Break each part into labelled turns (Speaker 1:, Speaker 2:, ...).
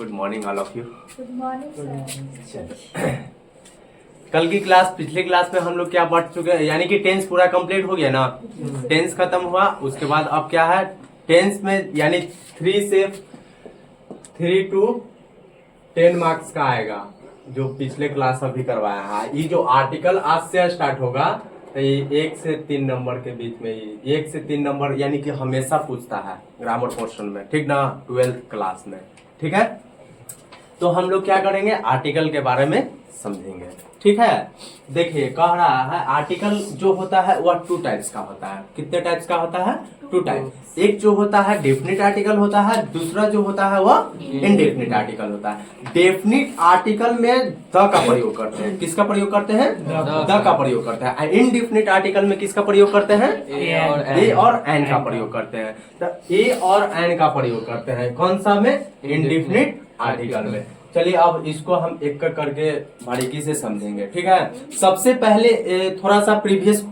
Speaker 1: Good morning all of you.
Speaker 2: Good morning sir.
Speaker 1: कल की class, पिछले क्लास में हम लोग क्या पढ़ चुके हैं, यानी कि टेंस पूरा कंप्लीट हो गया ना। टेंस खत्म हुआ, उसके बाद अब क्या है टेंस में, यानी 3 to 10 मार्क्स का आएगा जो पिछले क्लास अभी करवाया है। ये जो आर्टिकल आज से स्टार्ट होगा तो ये 1 से 3 नंबर के बीच में, ये 1 से 3 नंबर यानी कि हमेशा पूछता है ग्रामर पोर्शन में, ठीक ना, 12th क्लास में। ठीक है, तो हम लोग क्या करेंगे, आर्टिकल के बारे में समझेंगे। ठीक है, देखिए कह रहा है आर्टिकल जो होता है वह 2 टाइप्स का होता है। कितने टाइप्स का होता है? 2 टाइप। एक जो होता है डेफिनिट आर्टिकल होता है, दूसरा जो होता है वह इनडेफिनिट आर्टिकल होता है। डेफिनिट आर्टिकल में द का प्रयोग करते हैं। किसका प्रयोग करते हैं? द का प्रयोग करते हैं। इनडेफिनिट आर्टिकल में किसका प्रयोग करते हैं? ए और एन का प्रयोग करते हैं। तो ए और एन का प्रयोग करते हैं कौन सा में? इनडेफिनिट आर्टिकल में। चलिए अब इसको हम एक एक करके बारीकी से समझेंगे। ठीक है, सबसे पहले थोड़ा सा प्रीवियस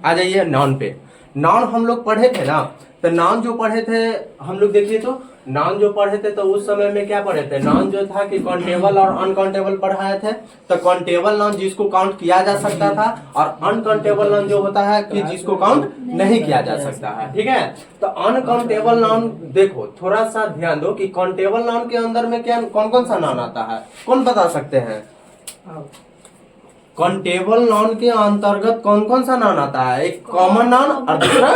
Speaker 1: आ जाइए नाउन पे। नाउन हम लोग पढ़े थे ना, तो नाउन जो पढ़े थे हम लोग, देखिए तो नाउन जो पढ़े थे तो उस समय में क्या पढ़े थे? नाउन जो था कि काउंटेबल और अनकाउंटेबल पढ़ाए थे। तो काउंटेबल नाउन जिसको काउंट किया जा सकता था, और अनकाउंटेबल नाउन जो होता है कि जिसको काउंट नहीं किया जा सकता है। ठीक है, तो अनकाउंटेबल नाउन देखो, थोड़ा सा ध्यान दो कि काउंटेबल नाउन के अंदर में क्या कौन कौन सा नाउन आता है, कौन बता सकते हैं? काउंटेबल नाउन के अंतर्गत कौन कौन सा नाउन आता है? एक कॉमन नाउन और दूसरा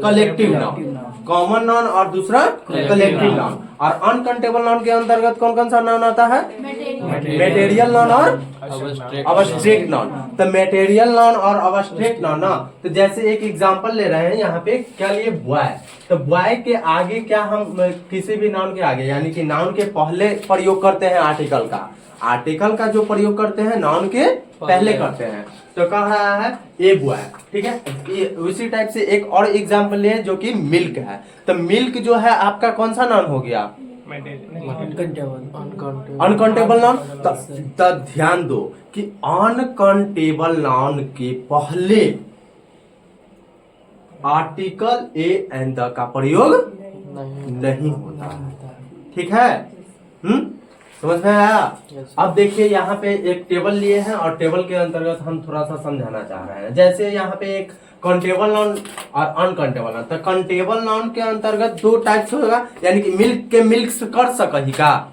Speaker 1: कलेक्टिव नाउन। कॉमन नाउन और दूसरा कलेक्टिव नाउन। और अनकाउंटेबल नाउन के अंतर्गत कौन कौन सा नाउन आता है? मटेरियल नाउन और अब्स्ट्रैक्ट नाउन। तो मटेरियल नाउन और अब्स्ट्रैक्ट नाउन ना, तो जैसे एक एग्जांपल ले रहे हैं यहाँ पे, क्या लिए? बॉय। तो बॉय के आगे क्या हम किसी भी नाउन के आगे, यानी कि नाउन के पहले प्रयोग करते हैं आर्टिकल का। आर्टिकल का जो प्रयोग करते हैं नाउन के पहले करते हैं। तो कह रहा है ए बॉय। ठीक है, उसी टाइप से एक और एग्जांपल ले जो कि मिल्क है। तो मिल्क जो है आपका कौन सा नाउन हो गया? Uncountable noun. तो ध्यान दो कि अनकाउंटेबल नाउन के पहले आर्टिकल ए एंड द का प्रयोग नहीं होता है। ठीक है, समझ में आया? अब देखिए यहाँ पे एक टेबल लिए हैं और टेबल के अंतर्गत हम थोड़ा सा समझाना चाह रहे हैं। जैसे यहाँ पे एक काउंटेबल नाउन और अनकाउंटेबल नाउन। तो काउंटेबल नाउन के अंतर्गत 2 टाइप्स होगा, यानी कि मिल्क के मिल्क कर सकही का?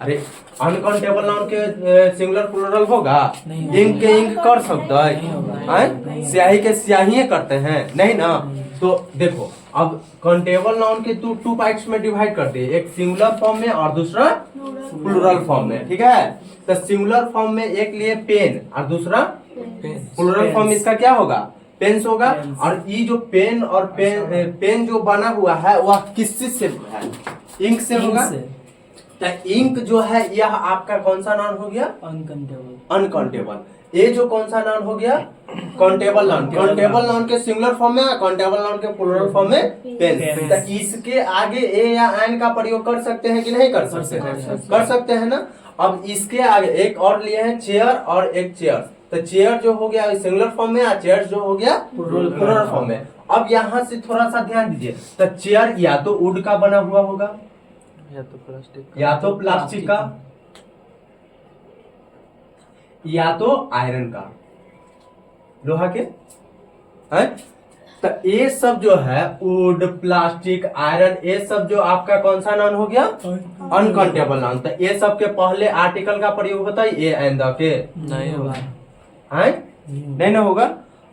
Speaker 1: अरे अनकाउंटेबल नाउन के सिंगुलर प्लूरल होगा? इंक के इंक कर सकता है? स्याही के स्याही करते हैं नहीं ना। तो देखो अब काउंटेबल नाउन के 2 पार्ट्स में डिवाइड करते हैं, एक सिंगुलर फॉर्म में और दूसरा प्लूरल फॉर्म में। ठीक है, तो सिंगुलर फॉर्म में एक लिए पेन और दूसरा प्लूरल फॉर्म इसका क्या होगा? पेन्स होगा। और ये जो पेन और पेन जो बना हुआ है वह किससे से है? इंक से होगा। तो इंक जो है यह आपका कौन सा नाउन हो गया? अनकाउंटेबल। ये जो कौन सा नाउन हो गया? Countable noun. काउंटेबल नाउन के सिंगुलर फॉर्म में, काउंटेबल नाउन के प्लूरल फॉर्म में पेन। तो इसके आगे ए या एन का प्रयोग कर सकते हैं कि नहीं कर सकते हैं? कर सकते हैं ना। अब इसके आगे एक और लिए हैं चेयर और एक चेयर। तो चेयर जो हो गया सिंगुलर फॉर्म में और चेयर जो हो गया प्लूरल फॉर्म में। अब यहाँ से थोड़ा सा ध्यान दीजिए, तो चेयर या तो वुड का बना हुआ होगा या तो प्लास्टिक का या तो आयरन का, लोहा के है। तो ये सब जो है वुड, प्लास्टिक, आयरन, ये सब जो आपका कौन सा नाउन हो गया? Uncountable noun. तो ये सब के पहले आर्टिकल का प्रयोग होता है ए एंड द के? नहीं होगा। है नहीं ना होगा।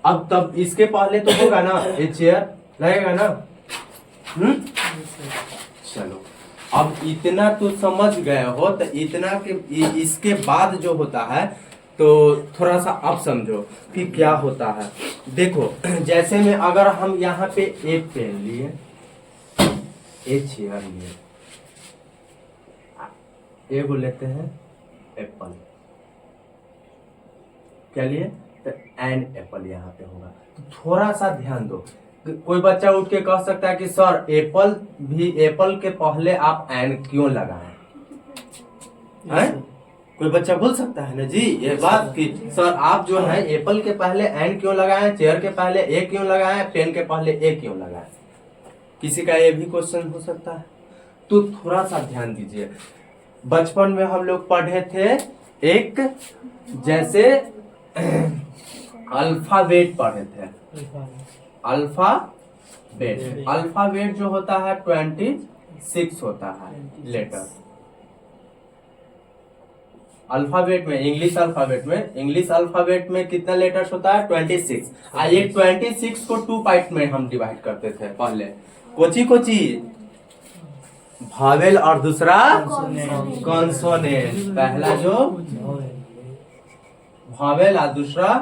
Speaker 1: अब तब इसके पहले तो होगा ना, ये चेयर लगेगा ना। चलो अब इतना तो समझ गए हो, तो इतना के इसके बाद जो होता है तो थोड़ा सा अब समझो कि क्या होता है। देखो जैसे में अगर हम यहाँ पे एक पेन लिए, एक चेयर लिए, एगो लेते हैं एप्पल, क्या लिए? तो एन एप्पल यहाँ पे होगा। तो थोड़ा सा ध्यान दो, कोई बच्चा उठ के कह सकता है कि सर एप्पल भी, एप्पल के पहले आप एन क्यों लगाए? कोई बच्चा बोल सकता है ना जी ये बात कि सर आप जो है एप्पल के पहले एन क्यों लगाए, चेयर के पहले ए क्यों लगाए, पेन के पहले ए क्यों लगाए? किसी का ये भी क्वेश्चन हो सकता है। तो थोड़ा सा ध्यान दीजिए, बचपन में हम लोग पढ़े थे एक जैसे अल्फाबेट पढ़े थे। अल्फाबेट जो होता है 26 होता है लेटर। अल्फाबेट में इंग्लिश अल्फाबेट में कितना लेटर्स होता है 26। ये 26 को 2 पार्ट में हम डिवाइड करते थे पहले। कोची भावेल और दूसरा कॉन्सोनेंट। पहला जो भावेल और दूसरा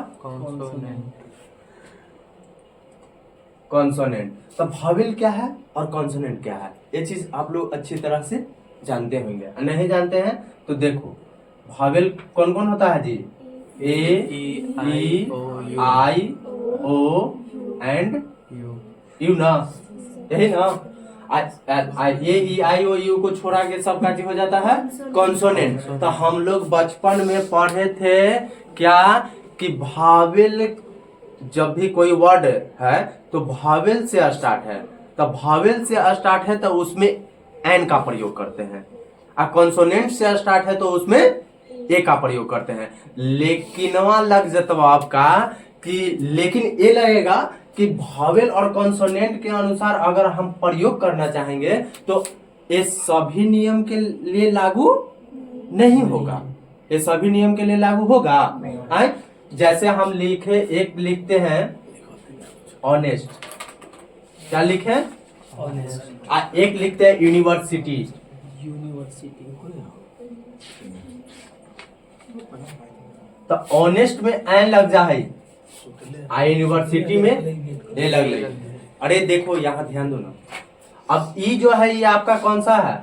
Speaker 1: कॉन्सोनेंट। तो भावेल क्या है और कॉन्सोनेंट क्या है, ये चीज आप लोग अच्छी तरह से जानते होंगे। नहीं जानते हैं तो देखो, भावेल कौन कौन होता है जी? ए ई आई ओ एंड यू ना, यही ना। ए ई आई ओ यू को छोड़ा के सबका जी हो जाता है कॉन्सोनेंट। तो हम लोग बचपन में पढ़े थे क्या कि भावेल जब भी कोई वर्ड है तो भावेल से स्टार्ट है, तो भावेल से स्टार्ट है तो उसमें एन का प्रयोग करते हैं। और कॉन्सोनेंट से स्टार्ट है तो उसमें ए का प्रयोग करते हैं। लेकिन लग जाता आपका कि लेकिन ये लगेगा कि भावेल और कॉन्सोनेंट के अनुसार अगर हम प्रयोग करना चाहेंगे तो ये सभी नियम के लिए लागू नहीं होगा। ये सभी नियम के लिए लागू होगा। जैसे हम एक लिखते हैं ऑनेस्ट, क्या लिखे? ऑनेस्ट। एक लिखते हैं यूनिवर्सिटी। तो ऑनेस्ट में एन लग जाए, यूनिवर्सिटी में ए लग ले। अरे देखो यहाँ ध्यान दो ना, अब ई जो है ये आपका कौन सा है?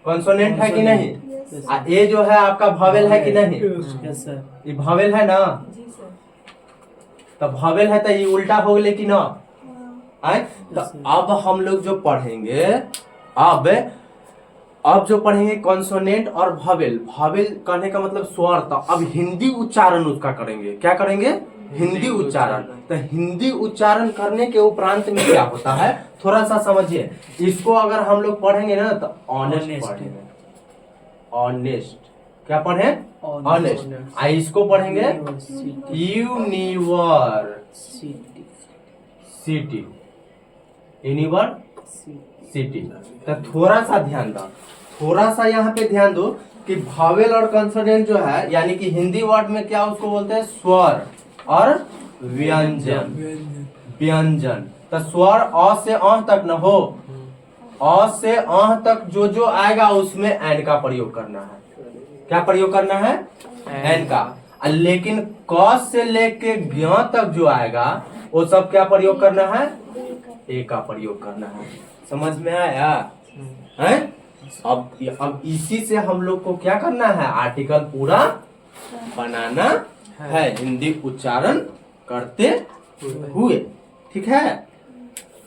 Speaker 1: कॉन्सोनेंट है कि नहीं? ए जो है आपका भावेल है कि नहीं? ये भावेल है ना। तो भावेल है तो ये उल्टा हो गए कि ना। तो अब हम लोग जो पढ़ेंगे अब जो पढ़ेंगे कॉन्सोनेंट और भावेल। भावेल कहने का मतलब स्वर। तो अब हिंदी उच्चारण उसका करेंगे। क्या करेंगे? हिंदी उच्चारण। तो हिंदी उच्चारण करने के उपरांत में क्या होता है थोड़ा सा समझिए। इसको अगर हम लोग पढ़ेंगे ना तो ऑनेस्ट पढ़ेंगे। ऑनेस्ट क्या पढ़े? ऑनेस्ट। इसको पढ़ेंगे यूनिवर्सिटी। यूनिवर्सिटी। तो थोड़ा सा ध्यान दो, थोड़ा सा यहाँ पे ध्यान दो कि भावेल और कंसोनेंट जो है यानी कि हिंदी वर्ड में क्या उसको बोलते हैं? स्वर और व्यंजन। तो स्वर अ से अ तक न हो, अ से अ तक जो आएगा उसमें एन का प्रयोग करना है। क्या प्रयोग करना है? एन का। लेकिन क से लेके ज्ञ तक जो आएगा वो सब क्या प्रयोग करना है? ए का प्रयोग करना है। समझ में आया? है? अब इसी से हम लोग को क्या करना है? आर्टिकल पूरा बनाना है हिंदी उच्चारण करते हुए। ठीक है,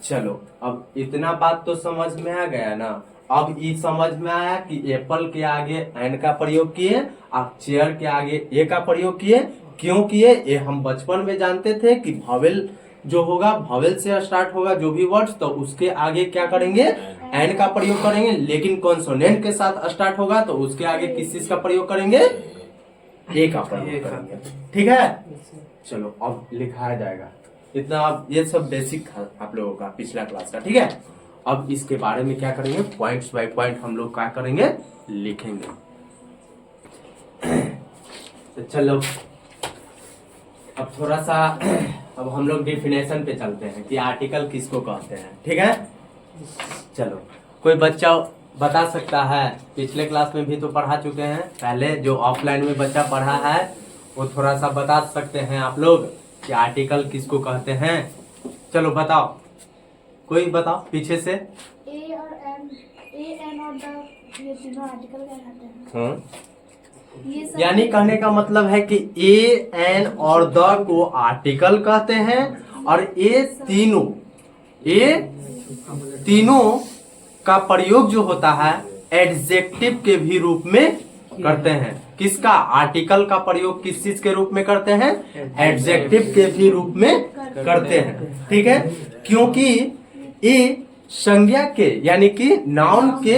Speaker 1: चलो अब इतना बात तो समझ में आ गया ना। अब ये समझ में आया कि एप्पल के आगे एन का प्रयोग किए, आप चेयर के आगे ए का प्रयोग किए। क्यों किए? ये हम बचपन में जानते थे कि भावेल जो होगा भावेल से स्टार्ट होगा जो भी वर्ड्स, तो उसके आगे क्या करेंगे? एन का प्रयोग करेंगे। लेकिन कॉन्सोनेंट के साथ स्टार्ट होगा तो उसके आगे किस चीज का प्रयोग करेंगे? ए का प्रयोग करेंगे। ठीक है, चलो अब लिखाया जाएगा। इतना अब ये सब बेसिक था आप लोगों का पिछला क्लास का। ठीक है, अब इसके बारे में क्या करेंगे? पॉइंट्स बाय पॉइंट हम लोग क्या करेंगे? लिखेंगे। तो चलो अब थोड़ा सा अब हम लोग डेफिनेशन पे चलते हैं कि आर्टिकल किसको कहते हैं। ठीक है, चलो कोई बच्चा बता सकता है? पिछले क्लास में भी तो पढ़ा चुके हैं, पहले जो ऑफलाइन में बच्चा पढ़ा है वो थोड़ा सा बता सकते हैं आप लोग कि आर्टिकल किसको कहते हैं? चलो बताओ, कोई बताओ पीछे से।
Speaker 2: ए और एन और द, ये तीनों आर्टिकल कहलाते हैं। ये सब
Speaker 1: यानी कहने का मतलब है कि ए एन और द को आर्टिकल कहते हैं और ये तीनों का प्रयोग जो होता है एडजेक्टिव के भी रूप में करते हैं। किसका? आर्टिकल का प्रयोग किस चीज के रूप में करते हैं? एडजेक्टिव के भी रूप में करते हैं। ठीक है, क्योंकि ये संज्ञा के यानी कि नाउन के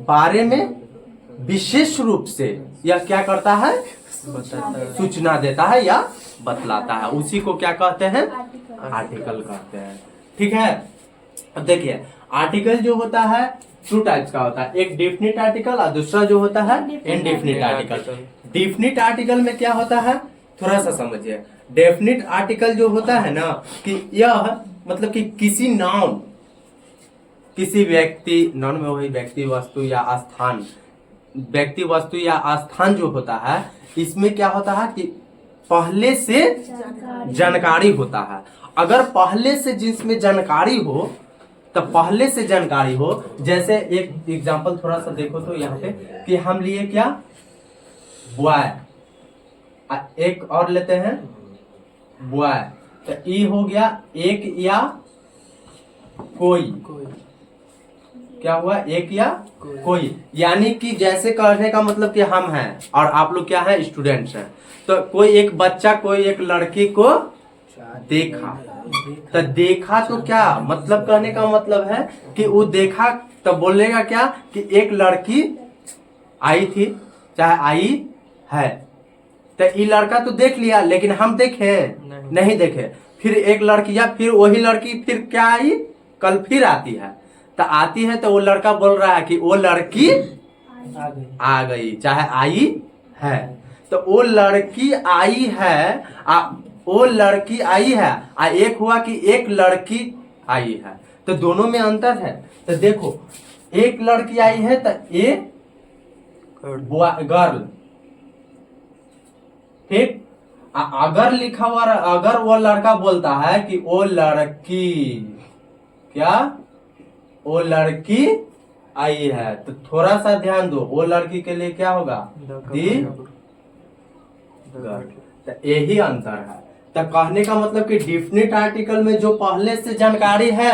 Speaker 1: बारे में विशेष रूप से यह क्या करता है, सूचना देता है या बतलाता है, उसी को क्या कहते हैं, आर्टिकल कहते हैं। ठीक है। अब देखिए आर्टिकल जो होता है टू टाइप्स का होता है, एक डेफिनिट आर्टिकल और दूसरा जो होता है इनडेफिनिट आर्टिकल। डेफिनिट आर्टिकल में क्या होता है थोड़ा सा समझिए। डेफिनिट आर्टिकल जो होता है ना कि यह मतलब कि किसी नाउन, किसी व्यक्ति, नाउन में वही व्यक्ति वस्तु या स्थान, व्यक्ति वस्तु या स्थान जो होता है इसमें क्या होता है कि पहले से जानकारी होता है। अगर पहले से जिसमें जानकारी हो तो पहले से जानकारी हो, जैसे एक एग्जांपल थोड़ा सा देखो तो यहाँ पे कि हम लिए क्या बॉय, एक और लेते हैं बॉय, तो ई हो गया एक या कोई, क्या हुआ एक या कोई, यानी कि जैसे कहने का मतलब कि हम हैं और आप लोग क्या है स्टूडेंट्स हैं, तो कोई एक बच्चा कोई एक लड़की को देखा, तो देखा तो क्या मतलब कहने का मतलब है कि वो देखा तो बोलेगा क्या कि एक लड़की आई थी चाहे आई है, तो ये लड़का तो देख लिया लेकिन हम देखे नहीं देखे, फिर एक लड़की या फिर वही लड़की फिर क्या आई कल फिर आती है, तो आती है तो वो लड़का बोल रहा है कि वो लड़की आ गई चाहे आई है, तो वो लड़की आई है वो लड़की आई है एक हुआ कि एक लड़की आई है, तो दोनों में अंतर है। तो देखो एक लड़की आई है तो ए गर्ल, ठीक। अगर लिखा हुआ अगर वो लड़का बोलता है कि वो लड़की क्या वो लड़की आई है, तो थोड़ा सा ध्यान दो, वो लड़की के लिए क्या होगा दी गर्ल, तो यही अंतर है। तो कहने का मतलब कि डेफिनिट आर्टिकल में जो पहले से जानकारी है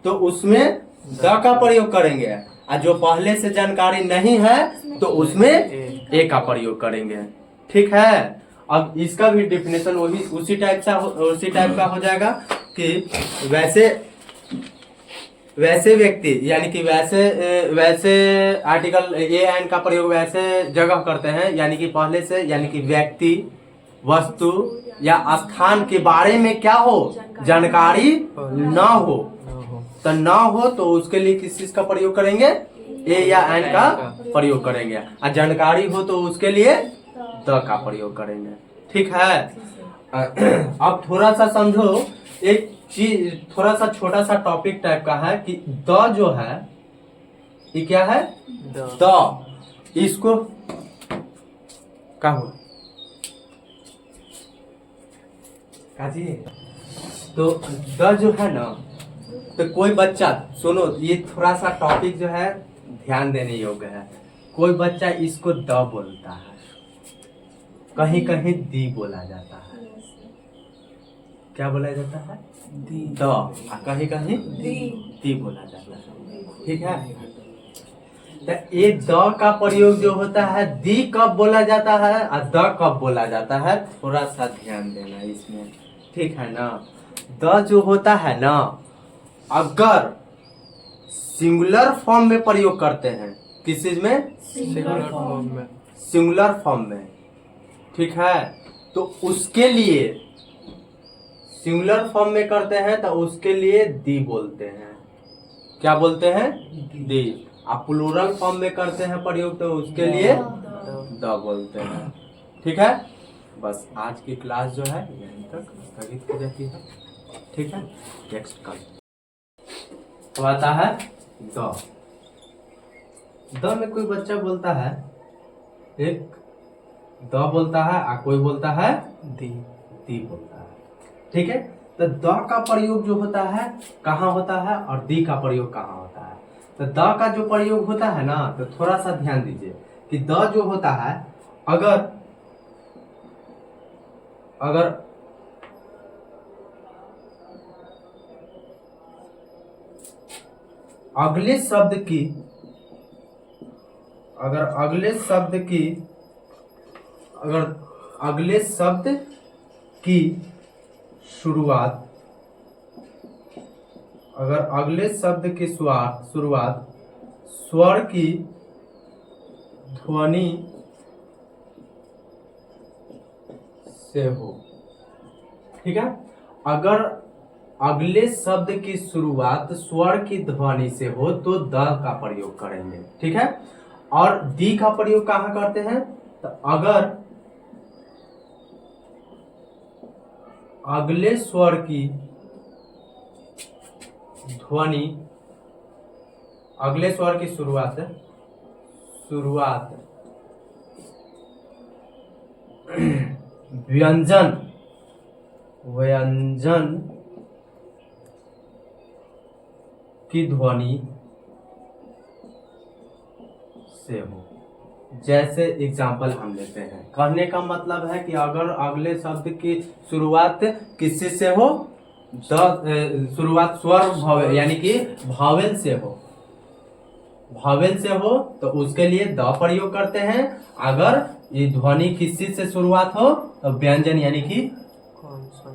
Speaker 1: तो उसमें द का प्रयोग करेंगे, और जो पहले से जानकारी नहीं है तो उसमें ए का प्रयोग करेंगे। ठीक है। अब इसका भी डेफिनेशन वही उसी टाइप का हो जाएगा कि वैसे व्यक्ति यानी कि वैसे आर्टिकल ए एन का प्रयोग वैसे जगह करते हैं यानी कि पहले से, यानी कि व्यक्ति वस्तु या स्थान के बारे में क्या हो जानकारी ना हो, तो ना हो तो उसके लिए किस चीज का प्रयोग करेंगे ए या एन का प्रयोग करेंगे, और जानकारी हो तो उसके लिए द का प्रयोग करेंगे। ठीक है। अब थोड़ा सा समझो, एक चीज थोड़ा सा छोटा सा टॉपिक टाइप का है कि द जो है ये क्या है द, इसको क्या हुआ काजी, तो द जो है ना, तो कोई बच्चा सुनो ये थोड़ा सा टॉपिक जो है ध्यान देने योग्य है, कोई बच्चा इसको द बोलता है, कहीं कहीं दी बोला जाता है, क्या बोला जाता है द, कहीं कहीं दी बोला जाता है। ठीक है। तो ये द का प्रयोग जो होता है दी कब बोला जाता है और द कब बोला जाता है थोड़ा सा ध्यान देना इसमें। ठीक है ना। द जो होता है ना अगर सिंगुलर फॉर्म में प्रयोग करते हैं, किस चीज में सिंगुलर फॉर्म में, ठीक है, तो उसके लिए सिंगुलर फॉर्म में करते हैं तो उसके लिए दी बोलते हैं, क्या बोलते हैं दी। आप प्लूरल फॉर्म में करते हैं प्रयोग तो उसके लिए द बोलते हैं। ठीक है। बस आज की क्लास जो है यहीं तक स्थगित हो जाती है। ठीक है। नेक्स्ट कल तो आता है द। द में कोई बच्चा बोलता है, एक द बोलता है और कोई बोलता है दी बोलता है। ठीक है। तो द का प्रयोग जो होता है कहाँ होता है और दी का प्रयोग कहाँ होता है। तो द का जो प्रयोग होता है ना, तो थोड़ा सा ध्यान दीजिए कि द जो होता है अगर अगले शब्द की शुरुआत स्वर की ध्वनि से हो। ठीक है, अगर अगले शब्द की शुरुआत स्वर की ध्वनि से हो तो द का प्रयोग करेंगे। ठीक है, और दी का प्रयोग कहाँ करते हैं? तो अगर अगले स्वर की ध्वनि, अगले स्वर की शुरुआत व्यंजन की ध्वनि से हो। जैसे एग्जाम्पल हम लेते हैं, कहने का मतलब है कि अगर अगले शब्द की शुरुआत किससे से हो? शुरुआत स्वर भावेल यानी कि भावेल से हो, भावेल से हो तो उसके लिए द प्रयोग करते हैं। अगर ये ध्वनि किसी से शुरुआत हो तो व्यंजन यानी कि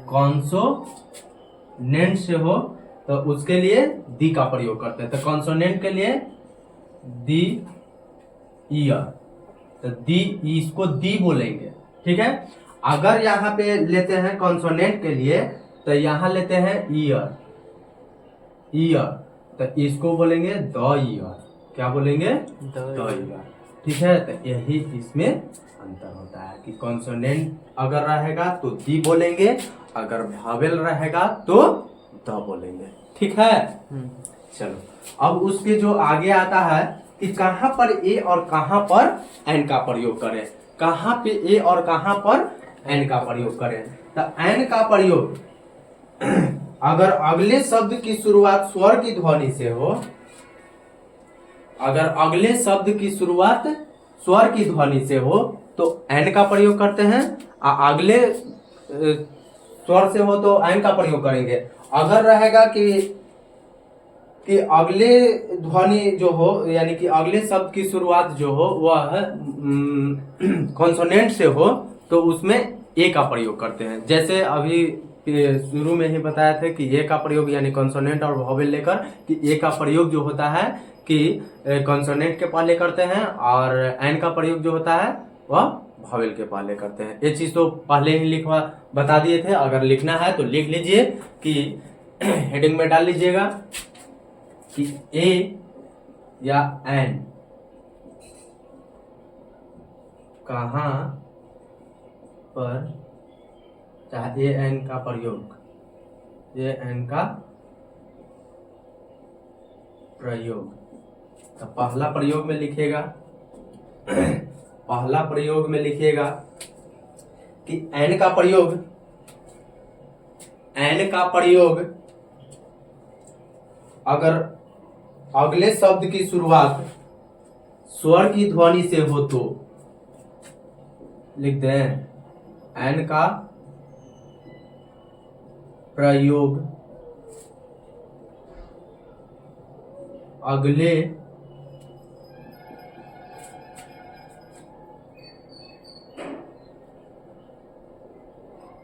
Speaker 1: कॉन्सोनेंट से हो तो उसके लिए दी का प्रयोग करते हैं। तो कॉन्सोनेंट के लिए दी ईयर, तो दी, इसको दी बोलेंगे। ठीक है, अगर यहाँ पे लेते हैं कॉन्सोनेंट के लिए तो यहाँ लेते हैं ईयर, तो इसको बोलेंगे द ईयर। क्या बोलेंगे? The year. ठीक है, तो यही इसमें अंतर होता है कि कॉन्सोनेंट अगर रहेगा तो दी बोलेंगे, अगर भावेल रहेगा तो द बोलेंगे। ठीक है, चलो अब उसके जो आगे आता है कि कहां पर ए और कहां पर एन का प्रयोग करें, कहां पे ए और कहां पर एन का प्रयोग करें। तो एन का प्रयोग अगर अगले शब्द की शुरुआत स्वर की ध्वनि से हो, अगर अगले शब्द की शुरुआत स्वर की ध्वनि से हो तो एन का प्रयोग करते हैं, अगले स्वर से हो तो एन का प्रयोग करेंगे। अगर रहेगा कि अगले ध्वनि जो हो यानी कि अगले शब्द की शुरुआत जो हो वह कॉन्सोनेंट से हो तो उसमें ए का प्रयोग करते हैं। जैसे अभी शुरू में ही बताया था कि ए का प्रयोग यानी कॉन्सोनेंट और भावेल लेकर कि ए का प्रयोग जो होता है कि कॉन्सोनेंट के पहले करते हैं और एन का प्रयोग जो होता है वह भावेल के पहले करते हैं। ये चीज तो पहले ही लिखवा बता दिए थे, अगर लिखना है तो लिख लीजिए कि हेडिंग में डाल लीजिएगा कि ए या एन कहां पर, चाहे ए एन का प्रयोग, ए एन का प्रयोग, तो पहला प्रयोग में लिखिएगा पहला प्रयोग में लिखिएगा कि एन का प्रयोग, एन का प्रयोग अगर अगले शब्द की शुरुआत स्वर की ध्वनि से हो तो लिख दें एन का प्रयोग अगले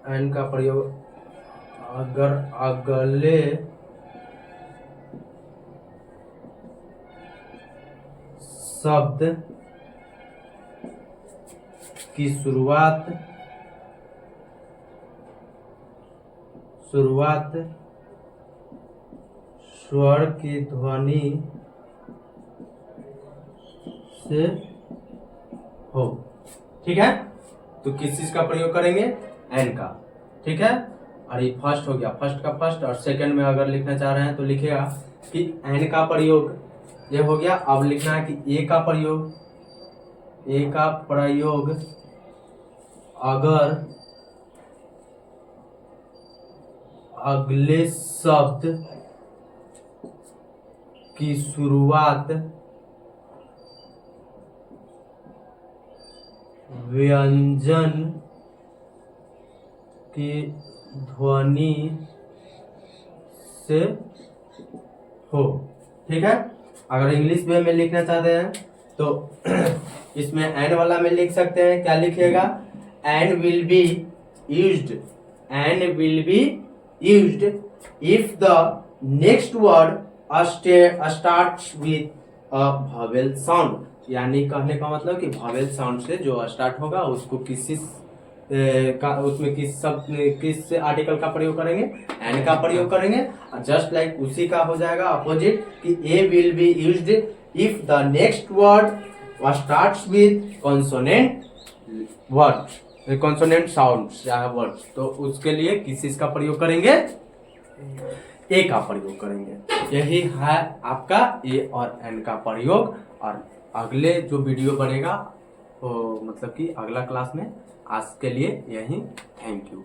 Speaker 1: एन का प्रयोग अगर अगले शब्द की शुरुआत स्वर की ध्वनि से हो। ठीक है, तो किस चीज का प्रयोग करेंगे? एन का। ठीक है, और ये फर्स्ट हो गया, फर्स्ट का फर्स्ट। और सेकंड में अगर लिखना चाह रहे हैं तो लिखिएगा कि एन का प्रयोग, ये हो गया। अब लिखना है कि ए का प्रयोग, ए का प्रयोग अगर अगले शब्द की शुरुआत व्यंजन की ध्वनि से हो। ठीक है, अगर इंग्लिश में लिखना चाहते हैं तो इसमें एंड वाला में लिख सकते हैं। क्या लिखिएगा? And will be used, and will be used if the next word starts with a vowel sound. यानी कहने का मतलब कि वॉवेल साउंड से जो स्टार्ट होगा उसको किसी उसमें किस आर्टिकल का प्रयोग करेंगे, एंड का प्रयोग करेंगे। जस्ट लाइक उसी का हो जाएगा अपोजिट कि a will be used if the next word starts with consonant word, consonant sounds या वर्ड्स, तो उसके लिए किस का प्रयोग करेंगे, ए का प्रयोग करेंगे। यही है आपका ए और एन का प्रयोग। और अगले जो वीडियो बनेगा वो मतलब कि अगला क्लास में, आज के लिए यही, थैंक यू।